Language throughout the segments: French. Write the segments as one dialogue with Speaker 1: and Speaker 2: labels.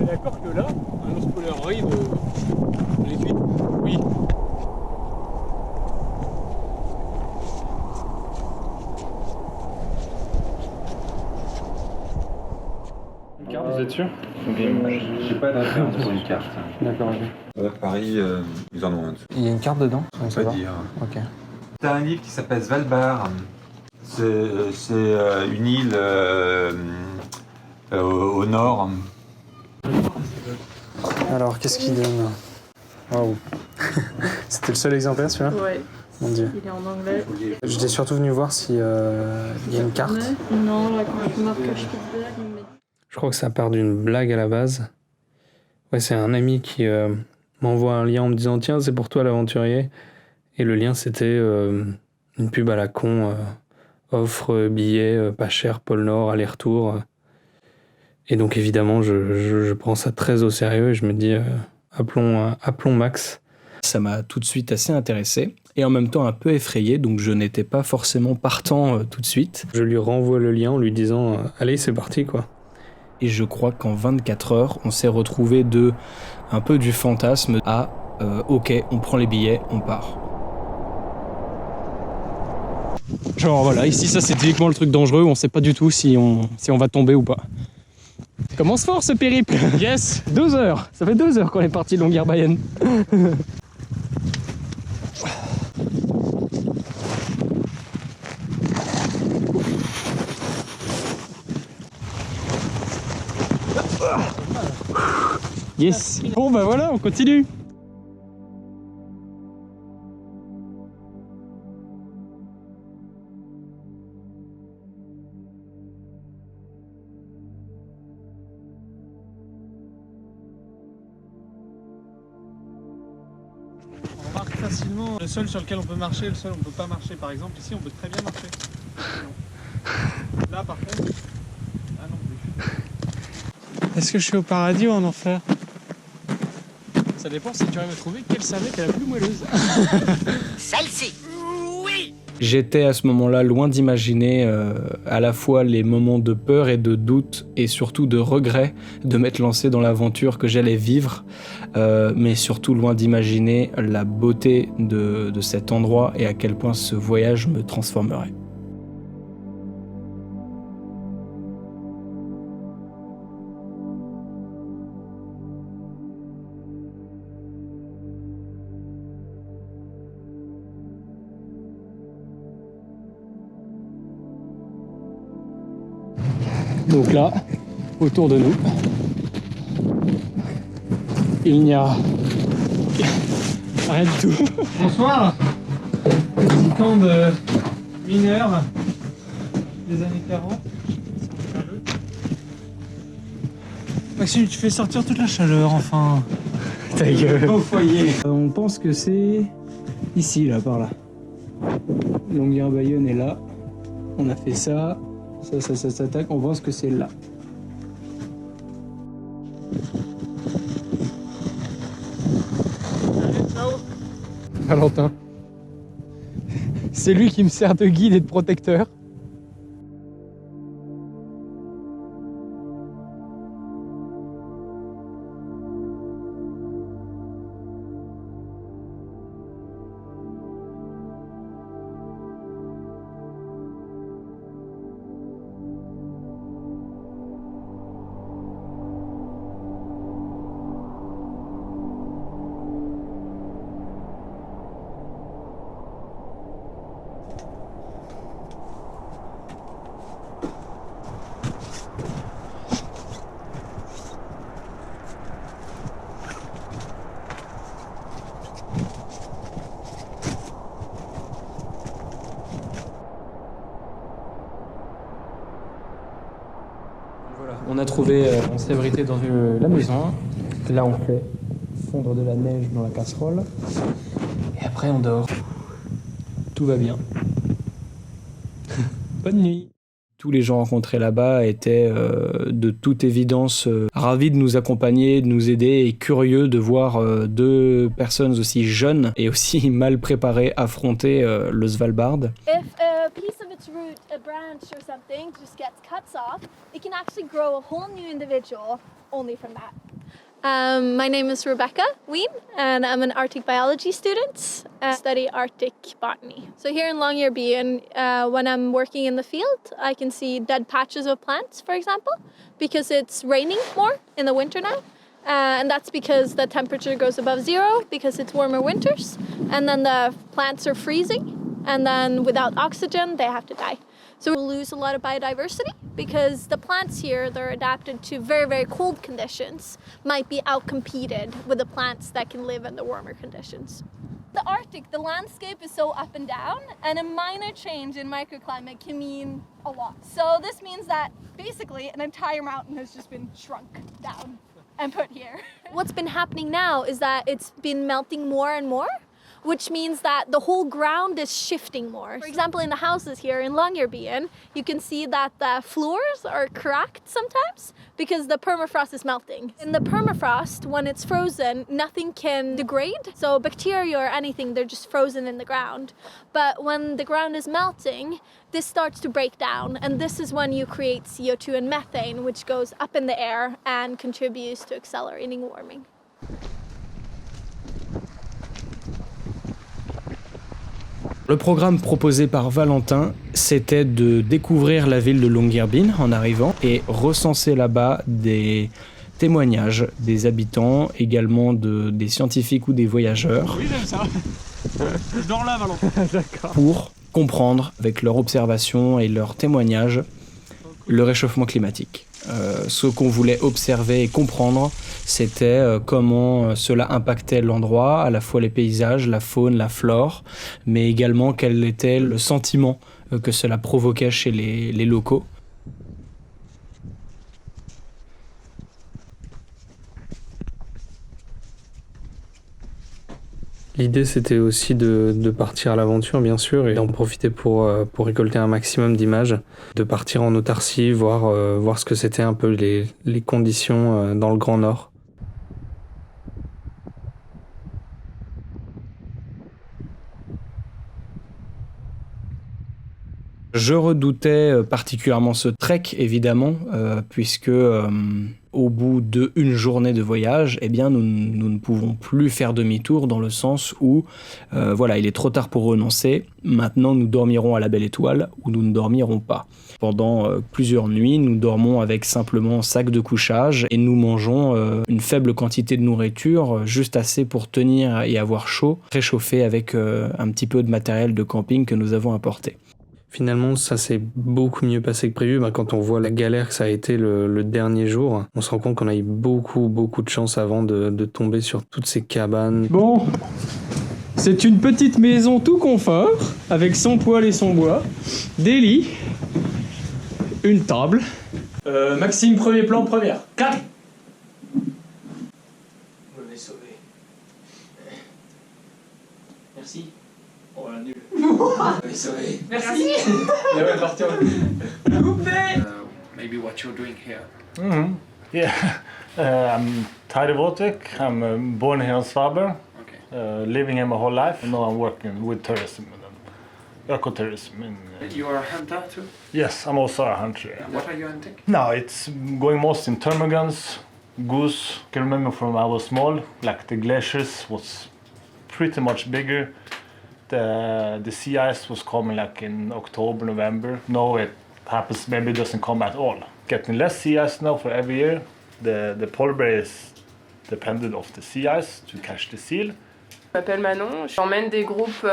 Speaker 1: d'accord que là, un ours polaire arrive, les suite. Oui. Une carte, vous êtes sûr?
Speaker 2: J'ai pas de référence pour une carte.
Speaker 1: D'accord, ok.
Speaker 2: Paris, ils en ont un.
Speaker 1: Il y a une carte dedans?
Speaker 2: On peut pas dire.
Speaker 1: Ok.
Speaker 2: T'as un livre qui s'appelle Svalbard. C'est une île au nord.
Speaker 1: Alors, qu'est-ce qu'il donne? Waouh. C'était le seul exemplaire, celui-là?
Speaker 3: Ouais.
Speaker 1: Mon Dieu.
Speaker 3: Il est en anglais.
Speaker 1: J'étais surtout venu voir s'il y a une carte.
Speaker 3: Non, là, quand je marque Spitzberg, mais...
Speaker 1: Je crois que ça part d'une blague à la base. Ouais, c'est un ami qui m'envoie un lien en me disant « Tiens, c'est pour toi l'aventurier ». Et le lien, c'était une pub à la con, offre billets pas cher, pôle Nord, aller-retour. Et donc évidemment, je prends ça très au sérieux et je me dis appelons Max.
Speaker 4: Ça m'a tout de suite assez intéressé et en même temps un peu effrayé, donc je n'étais pas forcément partant tout de suite.
Speaker 1: Je lui renvoie le lien en lui disant allez, c'est parti quoi.
Speaker 4: Et je crois qu'en 24 heures, on s'est retrouvé de un peu du fantasme à ok, on prend les billets, on part.
Speaker 1: Genre voilà, ici ça c'est typiquement le truc dangereux, on sait pas du tout si on va tomber ou pas. Commence fort ce périple. Yes. 12 heures. Ça fait 2 heures qu'on est parti de Longyearbyen. Yes. Bon bah voilà, on continue. On remarque facilement le sol sur lequel on peut marcher, le sol on peut pas marcher. Par exemple ici on peut très bien marcher. Là par contre, ah non plus. Est-ce que je suis au paradis ou en enfer? Ça dépend si tu arrives à trouver quelle serviette est la plus moelleuse.
Speaker 5: Celle-ci. Oui.
Speaker 4: J'étais à ce moment-là loin d'imaginer à la fois les moments de peur et de doute et surtout de regret de m'être lancé dans l'aventure que j'allais vivre, mais surtout loin d'imaginer la beauté de cet endroit et à quel point ce voyage me transformerait.
Speaker 1: Donc là, autour de nous, il n'y a rien du tout. Bonsoir. Petit camp de mineurs des années 40. Maxime, tu fais sortir toute la chaleur, enfin. Ta gueule. Au foyer. On pense que c'est ici, là, par là. Longyearbyen est là. On a fait ça. Ça s'attaque, on pense que c'est là. Valentin. C'est lui qui me sert de guide et de protecteur. On a trouvé, on s'est abrité dans la maison. Là, on fait fondre de la neige dans la casserole. Et après, on dort. Tout va bien. Bonne nuit.
Speaker 4: Tous les gens rencontrés là-bas étaient de toute évidence ravis de nous accompagner, de nous aider et curieux de voir deux personnes aussi jeunes et aussi mal préparées affronter le Svalbard.
Speaker 6: If a piece of its root, a branch or something just gets cut off, it can actually grow a whole new individual only from that. My name is Rebecca Wien, and I'm an Arctic biology student. I study Arctic botany. So here in Longyearbyen, when I'm working in the field, I can see dead patches of plants, for example, because it's raining more in the winter now. And that's because the temperature goes above zero, because it's warmer winters, and then the plants are freezing, and then without oxygen, they have to die. So we'll lose a lot of biodiversity because the plants here, they're adapted to very, very cold conditions, might be outcompeted with the plants that can live in the warmer conditions. The Arctic, the landscape is so up and down, and a minor change in microclimate can mean a lot. So this means that basically an entire mountain has just been shrunk down and put here. What's been happening now is that it's been melting more and more, which means that the whole ground is shifting more. For example, in the houses here in Longyearbyen, you can see that the floors are cracked sometimes because the permafrost is melting. In the permafrost, when it's frozen, nothing can degrade. So bacteria or anything, they're just frozen in the ground. But when the ground is melting, this starts to break down, and this is when you create CO2 and methane, which goes up in the air and contributes to accelerating warming.
Speaker 4: Le programme proposé par Valentin, c'était de découvrir la ville de Longyearbyen en arrivant et recenser là-bas des témoignages des habitants, également des scientifiques ou des voyageurs.
Speaker 7: Oui, j'aime ça. Je dors là, Valentin. D'accord.
Speaker 4: Pour comprendre, avec leurs observations et leurs témoignages, le réchauffement climatique. Ce qu'on voulait observer et comprendre, c'était comment cela impactait l'endroit, à la fois les paysages, la faune, la flore, mais également quel était le sentiment que cela provoquait chez les locaux.
Speaker 1: L'idée, c'était aussi de partir à l'aventure, bien sûr, et d'en profiter pour récolter un maximum d'images, de partir en autarcie, voir ce que c'était un peu les conditions dans le Grand Nord.
Speaker 4: Je redoutais particulièrement ce trek, évidemment, puisque au bout d'une journée de voyage, eh bien, nous ne pouvons plus faire demi-tour dans le sens où, il est trop tard pour renoncer. Maintenant, nous dormirons à la Belle Étoile ou nous ne dormirons pas. Pendant plusieurs nuits, nous dormons avec simplement sac de couchage et nous mangeons une faible quantité de nourriture, juste assez pour tenir et avoir chaud, réchauffé avec un petit peu de matériel de camping que nous avons apporté.
Speaker 1: Finalement, ça s'est beaucoup mieux passé que prévu. Quand on voit la galère que ça a été le dernier jour, on se rend compte qu'on a eu beaucoup de chance avant de tomber sur toutes ces cabanes.
Speaker 7: Bon, c'est une petite maison tout confort, avec son poêle et son bois, des lits, une table. Maxime, premier plan, première. 4. Vous m'avez sauvé. Merci. Oh, la nulle. Sauvé. Merci.
Speaker 4: Maybe what you're doing here.
Speaker 8: Mm-hmm. Yeah, I'm Tyre Votek. I'm born here in Svalbard, living here my whole life. Now I'm working with tourism and ecotourism.
Speaker 4: You are a hunter too?
Speaker 8: Yes, I'm also a hunter. Yeah.
Speaker 4: What are you hunting?
Speaker 8: No, it's going most in ptarmigans, goose. I can remember from when I was small, like the glaciers was pretty much bigger. The sea ice was coming like in October, November. Now it happens, maybe it doesn't come at all. Getting less sea ice now for every year. The polar bear is dependent of the sea ice to catch the seal.
Speaker 9: Je m'appelle Manon, j'emmène des groupes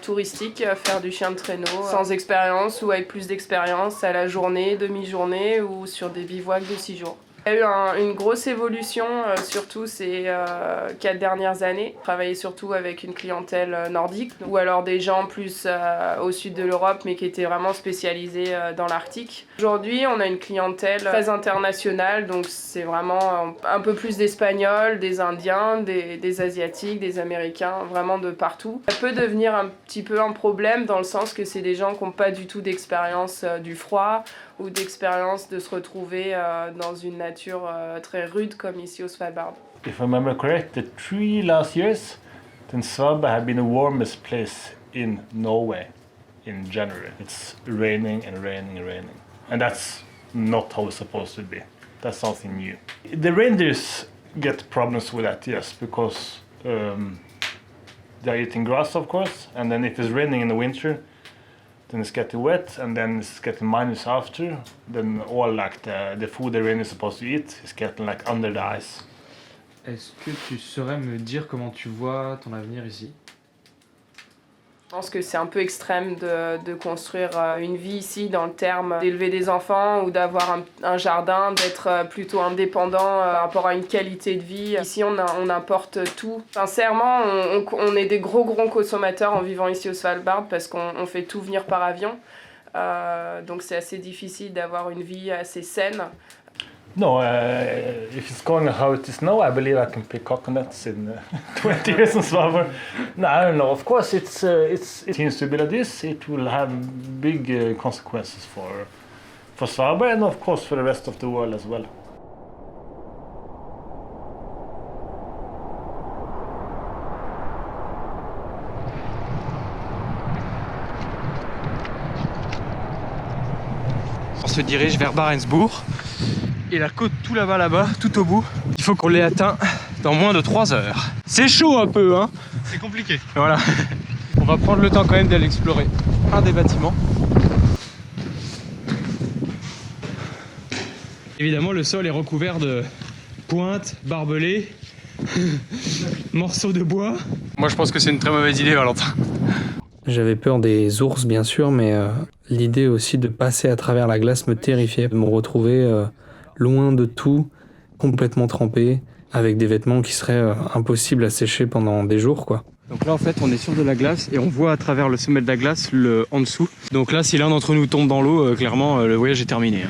Speaker 9: touristiques à faire du chien de traîneau sans expérience ou avec plus d'expérience à la journée, demi-journée ou sur des bivouacs de 6 jours. Il y a eu une grosse évolution, surtout ces 4 dernières années. Travailler surtout avec une clientèle nordique ou alors des gens plus au sud de l'Europe mais qui étaient vraiment spécialisés dans l'Arctique. Aujourd'hui, on a une clientèle très internationale, donc c'est vraiment un peu plus d'Espagnols, des Indiens, des Asiatiques, des Américains, vraiment de partout. Ça peut devenir un petit peu un problème dans le sens que c'est des gens qui n'ont pas du tout d'expérience du froid ou d'expérience de se retrouver dans une nature très rude comme ici au Svalbard.
Speaker 8: If I remember correct, the 3 last years, then Svalbard have been the warmest place in Norway in January. It's raining and raining and raining. And that's not how it's supposed to be. That's something new. The reindeers get problems with that, yes, because they're eating grass, of course, and then if it's raining in the winter, then it's getting wet, and then it's getting minus after. Then all like the food the rain is supposed to eat is getting like under the ice.
Speaker 1: Est-ce que tu saurais me dire comment tu vois ton avenir ici?
Speaker 9: Je pense que c'est un peu extrême de construire une vie ici dans le terme d'élever des enfants ou d'avoir un jardin, d'être plutôt indépendant par rapport à une qualité de vie. Ici, on importe tout. Sincèrement, on est des gros consommateurs en vivant ici au Svalbard parce qu'on fait tout venir par avion. Donc c'est assez difficile d'avoir une vie assez saine.
Speaker 8: No, if it's going how it is now, I believe I can pick coconuts in 20 years in Svalbard. No, I don't know. Of course, it seems to be like this. It will have big consequences for Svalbard and of course for the rest of the world as well.
Speaker 7: On se dirige vers Barentsburg. Et la côte tout là-bas, tout au bout, il faut qu'on l'ait atteint dans moins de 3 heures. C'est chaud un peu, hein.
Speaker 10: C'est compliqué.
Speaker 7: Voilà. On va prendre le temps quand même d'aller explorer un des bâtiments. Évidemment, le sol est recouvert de pointes, barbelés, morceaux de bois. Moi, je pense que c'est une très mauvaise idée, Valentin.
Speaker 1: J'avais peur des ours, bien sûr, mais l'idée aussi de passer à travers la glace me terrifiait. De me retrouver loin de tout, complètement trempé, avec des vêtements qui seraient impossibles à sécher pendant des jours, quoi.
Speaker 7: Donc là, en fait, on est sur de la glace et on voit à travers le sommet de la glace le en dessous. Donc là, si l'un d'entre nous tombe dans l'eau, clairement, le voyage est terminé.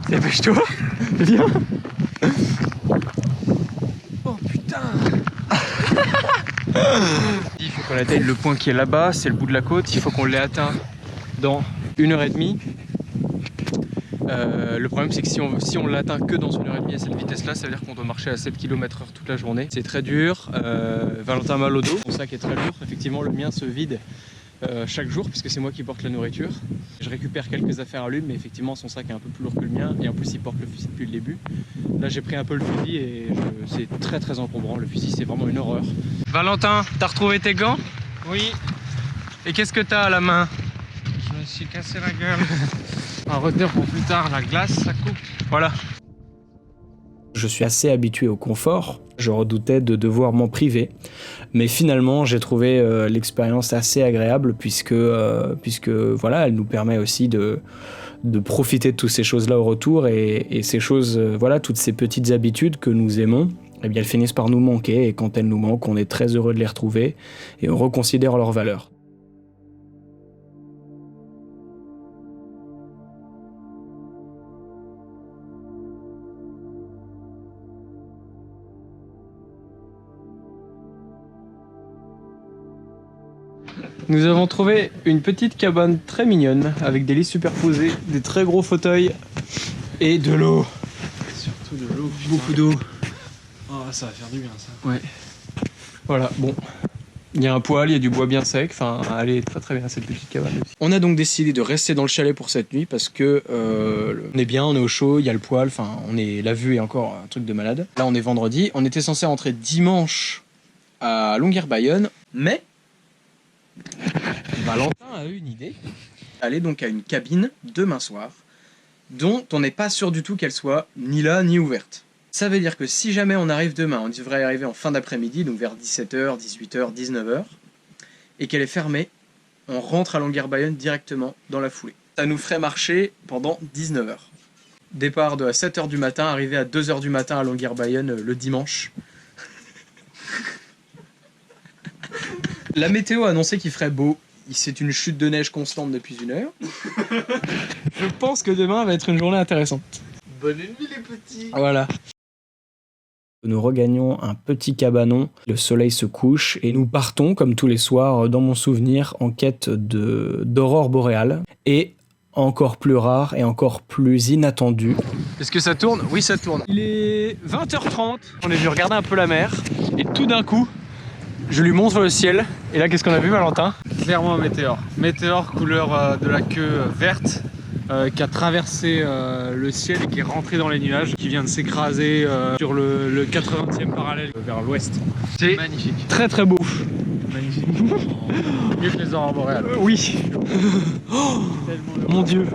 Speaker 7: Dépêche-toi, viens. Oh putain. Il faut qu'on atteigne le point qui est là-bas, c'est le bout de la côte, il faut qu'on l'ait atteint dans 1h30. Le problème c'est que si on l'atteint que dans 1h30 à cette vitesse-là, ça veut dire qu'on doit marcher à 7 km/h toute la journée. C'est très dur, Valentin a mal au dos, son sac est très lourd, effectivement le mien se vide chaque jour puisque c'est moi qui porte la nourriture. Je récupère quelques affaires à lui, mais effectivement son sac est un peu plus lourd que le mien et en plus il porte le fusil depuis le début. Là j'ai pris un peu le fusil et c'est très encombrant, le fusil c'est vraiment une horreur. Valentin, t'as retrouvé tes gants?
Speaker 10: Oui.
Speaker 7: Et qu'est-ce que t'as à la main?
Speaker 10: Je me suis cassé la gueule. À retenir pour plus tard, la glace ça coupe.
Speaker 7: Voilà.
Speaker 4: Je suis assez habitué au confort, je redoutais de devoir m'en priver, mais finalement j'ai trouvé l'expérience assez agréable puisque voilà, elle nous permet aussi de profiter de toutes ces choses-là au retour et ces choses, voilà, toutes ces petites habitudes que nous aimons, eh bien elles finissent par nous manquer et quand elles nous manquent, on est très heureux de les retrouver et on reconsidère leur valeur.
Speaker 7: Nous avons trouvé une petite cabane très mignonne avec des lits superposés, des très gros fauteuils et de l'eau.
Speaker 10: Surtout de l'eau.
Speaker 7: Beaucoup d'eau.
Speaker 10: Oh, ça va faire du bien ça.
Speaker 7: Ouais. Voilà, bon. Il y a un poêle, il y a du bois bien sec. Enfin, elle est très bien cette petite cabane aussi. On a donc décidé de rester dans le chalet pour cette nuit parce que on est bien, on est au chaud, il y a le poêle. Enfin, la vue est encore un truc de malade. Là, on est vendredi. On était censé rentrer dimanche à Longyearbyen, mais Valentin a eu une idée. Aller donc à une cabine demain soir dont on n'est pas sûr du tout qu'elle soit ni là ni ouverte. Ça veut dire que si jamais on arrive demain, on devrait y arriver en fin d'après-midi, donc vers 17h, 18h, 19h, et qu'elle est fermée, on rentre à Longyearbyen directement dans la foulée. Ça nous ferait marcher pendant 19h. Départ à 7h du matin, arriver à 2h du matin à Longyearbyen le dimanche. La météo a annoncé qu'il ferait beau. C'est une chute de neige constante depuis 1 heure. Je pense que demain va être une journée intéressante.
Speaker 10: Bonne nuit les petits.
Speaker 7: Voilà.
Speaker 4: Nous regagnons un petit cabanon, le soleil se couche et nous partons, comme tous les soirs, dans mon souvenir, en quête d'aurore boréale. Et encore plus rare et encore plus inattendu.
Speaker 7: Est-ce que ça tourne? Oui, ça tourne. Il est 20h30, on est venu regarder un peu la mer et tout d'un coup, Je lui montre le ciel. Et là, qu'est-ce qu'on a vu, Valentin?
Speaker 10: Clairement un météore. Météore couleur de la queue verte qui a traversé le ciel et qui est rentré dans les nuages, qui vient de s'écraser sur le 80e parallèle vers l'ouest.
Speaker 7: C'est
Speaker 10: magnifique.
Speaker 7: Très très beau.
Speaker 10: Magnifique. Mieux que les aurores boréales.
Speaker 7: Oui. Oh, mon Dieu.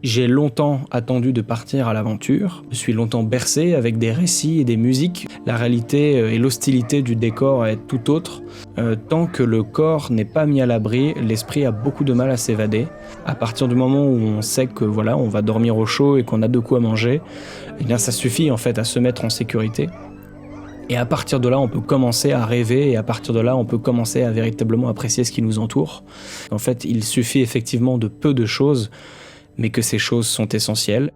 Speaker 7: J'ai longtemps attendu de partir à l'aventure. Je suis longtemps bercé avec des récits et des musiques. La réalité et l'hostilité du décor est tout autre. Tant que le corps n'est pas mis à l'abri, l'esprit a beaucoup de mal à s'évader. À partir du moment où on sait que voilà, on va dormir au chaud et qu'on a de quoi manger, eh bien ça suffit en fait à se mettre en sécurité. Et à partir de là, on peut commencer à rêver et à partir de là, on peut commencer à véritablement apprécier ce qui nous entoure. En fait, il suffit effectivement de peu de choses, mais que ces choses sont essentielles.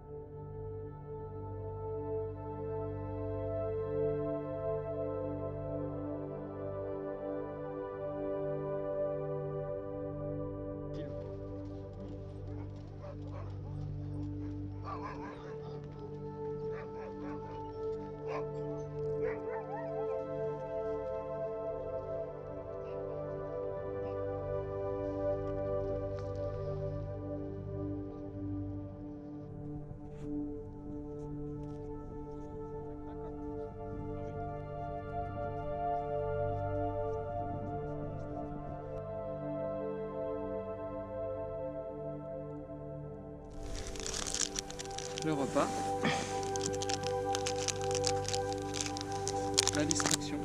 Speaker 10: Le repas. La distraction.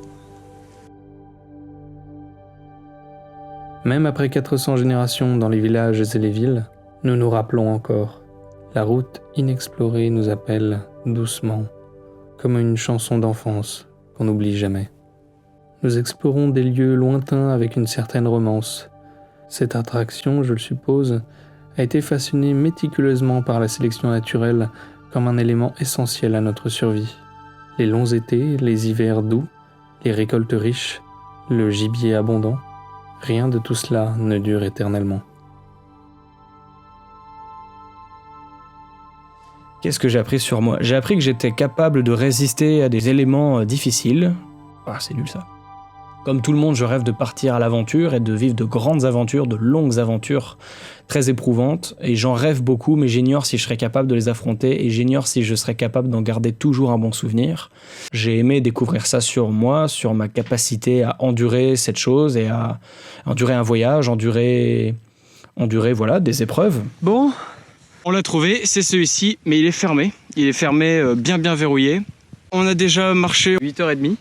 Speaker 1: Même après 400 générations dans les villages et les villes, nous nous rappelons encore. La route inexplorée nous appelle doucement, comme une chanson d'enfance qu'on n'oublie jamais. Nous explorons des lieux lointains avec une certaine romance. Cette attraction, je le suppose, a été façonnée méticuleusement par la sélection naturelle comme un élément essentiel à notre survie. Les longs étés, les hivers doux, les récoltes riches, le gibier abondant, rien de tout cela ne dure éternellement.
Speaker 4: Qu'est-ce que j'ai appris sur moi? J'ai appris que j'étais capable de résister à des éléments difficiles. Ah, c'est nul ça. Comme tout le monde, je rêve de partir à l'aventure et de vivre de grandes aventures, de longues aventures très éprouvantes. Et j'en rêve beaucoup, mais j'ignore si je serais capable de les affronter et j'ignore si je serais capable d'en garder toujours un bon souvenir. J'ai aimé découvrir ça sur moi, sur ma capacité à endurer cette chose et à endurer un voyage, endurer voilà, des épreuves. Bon, on l'a trouvé, c'est celui-ci, mais il est fermé. Il est fermé, bien verrouillé. On a déjà marché 8h30.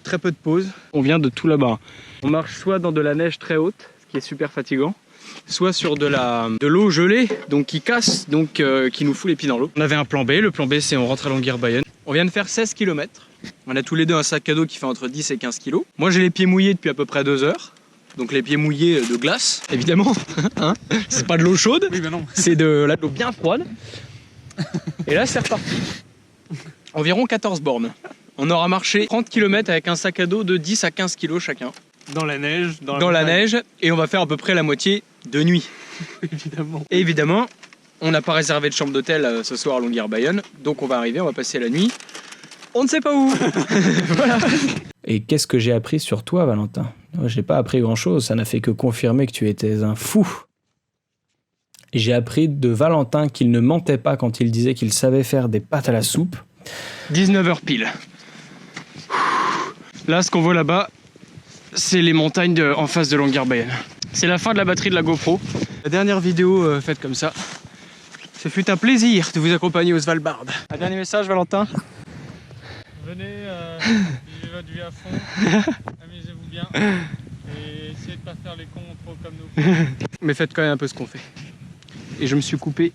Speaker 4: Très peu de pause. On vient de tout là-bas. On marche soit dans de la neige très haute, ce qui est super fatigant, soit sur de l'eau gelée, donc qui casse, donc qui nous fout les pieds dans l'eau. On avait un plan B. Le plan B, c'est on rentre à Longyearbyen. On vient de faire 16 km. On a tous les deux un sac à dos qui fait entre 10 et 15 kg. Moi, j'ai les pieds mouillés depuis à peu près 2 heures. Donc les pieds mouillés de glace, évidemment. Hein, c'est pas de l'eau chaude,
Speaker 10: Oui, ben non.
Speaker 4: c'est de l'eau bien froide. Et là, c'est reparti. Environ 14 bornes. On aura marché 30 km avec un sac à dos de 10 à 15 kg chacun.
Speaker 10: Dans la neige.
Speaker 4: Dans la neige, et on va faire à peu près la moitié de nuit.
Speaker 10: Évidemment.
Speaker 4: Et évidemment, on n'a pas réservé de chambre d'hôtel ce soir à Longyearbyen, donc on va arriver, on va passer la nuit. On ne sait pas où. Voilà. Et qu'est-ce que j'ai appris sur toi, Valentin? J'ai pas appris grand-chose, ça n'a fait que confirmer que tu étais un fou. J'ai appris de Valentin qu'il ne mentait pas quand il disait qu'il savait faire des pâtes à la soupe. 19h pile. Là, ce qu'on voit là-bas, c'est les montagnes en face de Longyearbyen. C'est la fin de la batterie de la GoPro. La dernière vidéo faite comme ça. Ce fut un plaisir de vous accompagner au Svalbard. Un dernier message, Valentin?
Speaker 10: Venez, vivez votre vie à fond, amusez-vous bien et essayez de pas faire les cons trop comme nous.
Speaker 4: Mais faites quand même un peu ce qu'on fait. Et je me suis coupé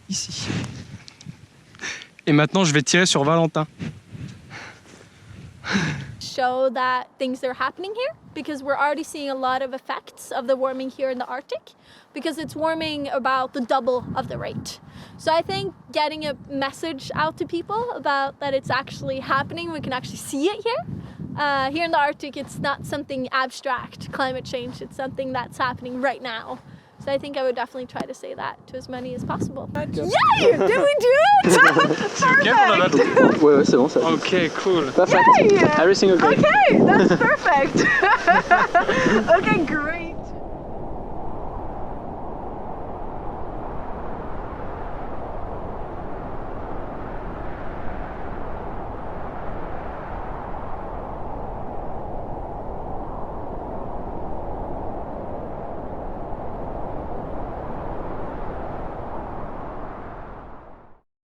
Speaker 4: ici. Et maintenant, je vais tirer sur Valentin.
Speaker 6: Show that things are happening here because we're already seeing a lot of effects of the warming here in the Arctic because it's warming about the double of the rate. So I think getting a message out to people about that it's actually happening, we can actually see it here, Here in the Arctic, it's not something abstract, climate change. It's something that's happening right now. So I think I would definitely try to say that to as many as possible.
Speaker 3: Yay! Did we do it? Perfect!
Speaker 4: Ouais, c'est bon, ça.
Speaker 10: Ok, cool.
Speaker 4: Perfect.
Speaker 3: Yay!
Speaker 4: Everything okay.
Speaker 3: Okay, that's perfect. Okay, great.